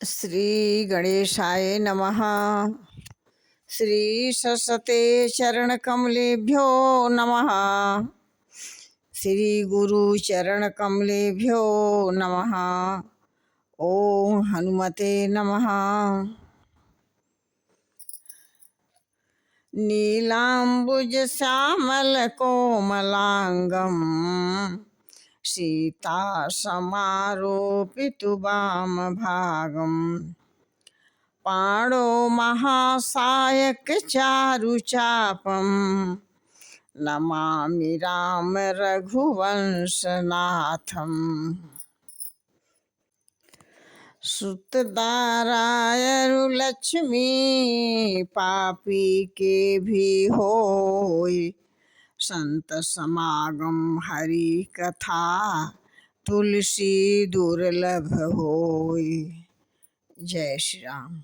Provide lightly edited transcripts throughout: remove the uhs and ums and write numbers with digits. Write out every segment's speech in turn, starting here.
श्री गणेशाय नमः। श्री सरस्वते चरण कमलेभ्यो नमः। श्री गुरु चरण कमलेभ्यो नमः। ओम हनुमते नमः। नीलांबुज श्यामल कोमलांगम सीता समारोपितु वाम भागम पाणो महासायक चारुचापम नमामि राम रघुवंशनाथम। सुतदारायरु लक्ष्मी पापी के भी होय संत समागम हरि कथा तुलसी दुर्लभ होय। जय श्री राम।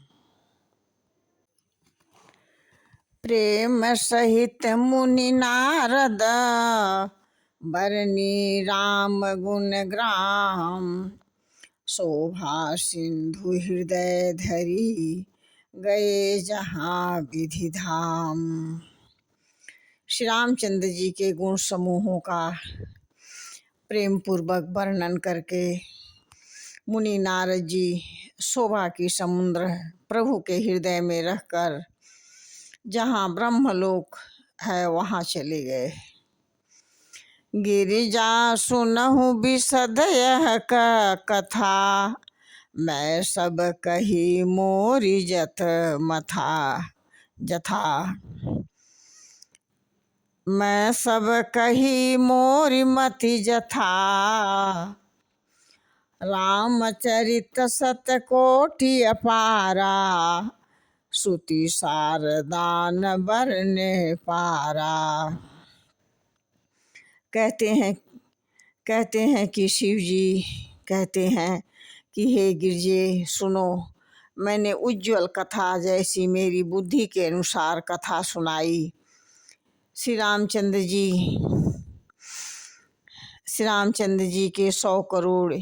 प्रेम सहित मुनि नारद बरनी राम गुण ग्राम शोभा सिंधु हृदय धरी गए जहाँ विधि धाम। श्री रामचंद्र जी के गुण समूहों का प्रेम पूर्वक वर्णन करके मुनि नारद जी शोभा की समुद्र प्रभु के हृदय में रहकर जहाँ ब्रह्मलोक है वहाँ चले गए। गिरिजा सुनहु बिसद यह कथा मैं सब कही मोरी जथ मथा जथा। मैं सब कही मोरी मति जथा रामचरित सतकोटि अपारा सुति सारदान बरने पारा। कहते हैं कि शिव जी कहते हैं कि हे गिरजे सुनो, मैंने उज्ज्वल कथा जैसी मेरी बुद्धि के अनुसार कथा सुनाई। श्री रामचंद्र जी के 100 करोड़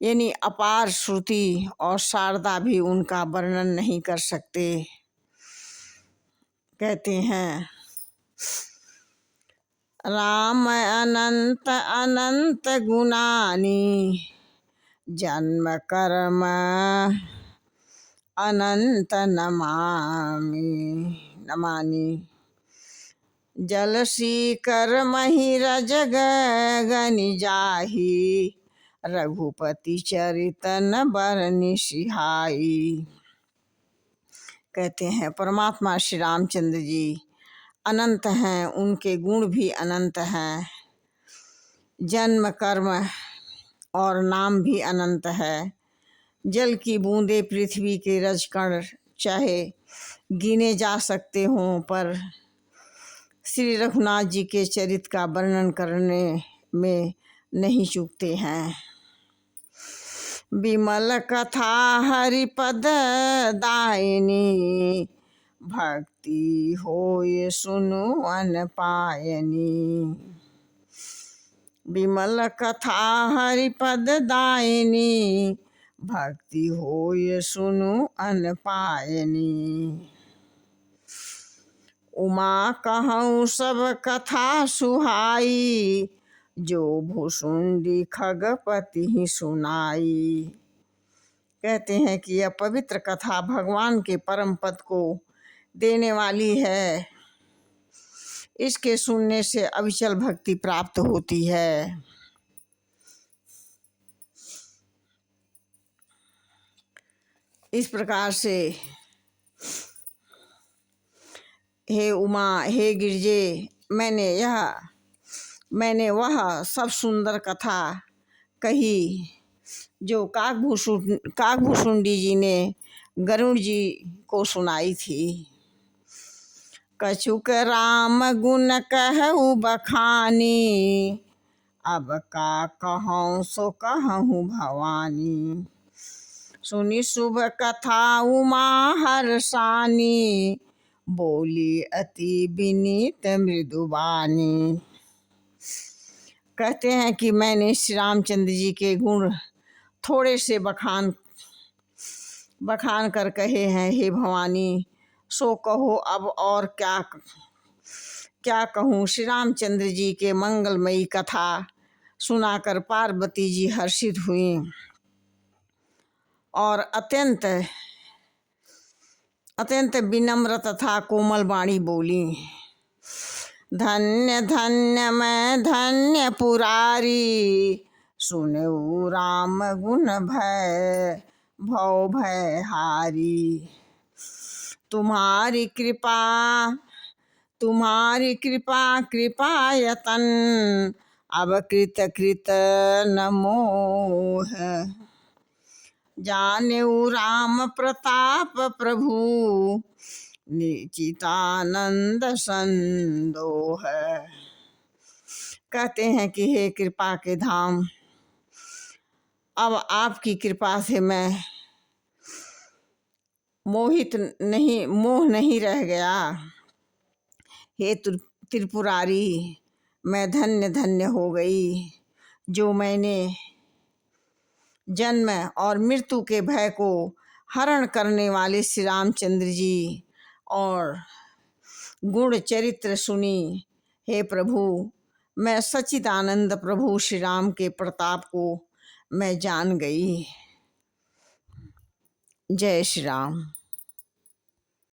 यानी अपार श्रुति और शारदा भी उनका वर्णन नहीं कर सकते। कहते हैं राम अनंत अनंत गुणानी जन्म कर्म अनंत नमानि जलसी कर महिरज गगनि जाहि रघुपति चरितन बरनि सिहाई। कहते हैं परमात्मा श्री रामचंद्र जी अनंत हैं, उनके गुण भी अनंत हैं, जन्म कर्म और नाम भी अनंत है। जल की बूंदे पृथ्वी के रजकण चाहे गिने जा सकते हों, पर श्री रघुनाथ जी के चरित्र का वर्णन करने में नहीं चूकते हैं। विमल कथा हरिपद दायिनी भक्ति होय सुनु अन पायनी। विमल कथा हरिपद दायिनी भक्ति होय सुनु अन पायनी। उमा कहूँ सब कथा सुहाई जो भुसुंडी खगपति ही सुनाई। कहते हैं कि यह पवित्र कथा भगवान के परम पद को देने वाली है। इसके सुनने से अविचल भक्ति प्राप्त होती है। इस प्रकार से हे उमा, हे गिरजे, मैंने वह सब सुंदर कथा कही जो काकभूषुंडी जी ने गरुड़ जी को सुनाई थी। कछुक राम गुण कहूँ बखानी अब का कहूँ सो कहूँ भवानी। सुनी शुभ कथा उमा हर्षानी बोली अति विनीत मृदुबानी। कहते हैं कि मैंने श्री रामचंद्र जी के गुण थोड़े से बखान बखान कर कहे हैं, हे भवानी सो कहो अब और क्या क्या कहूँ। श्री रामचंद्र जी के मंगलमयी कथा सुनाकर पार्वती जी हर्षित हुई और अत्यंत अत्यंत विनम्र तथा कोमल वाणी बोली। धन्य धन्य मैं धन्य पुरारी, सुनऊ राम गुण भय भव भय हारी। तुम्हारी कृपा कृपायतन, अब कृत कृत न मोह। जानेऊ राम प्रताप प्रभु, निचितानंद संदोह। कहते हैं कि हे कृपा के धाम, अब आपकी कृपा से मैं मोह नहीं रह गया। हे त्रिपुरारी, मैं धन्य धन्य हो गई, जो मैंने जन्म और मृत्यु के भय को हरण करने वाले श्री रामचंद्र जी और गुण चरित्र सुनी। हे प्रभु, मैं सच्चिदानंद प्रभु श्री राम के प्रताप को मैं जान गई। जय श्री राम।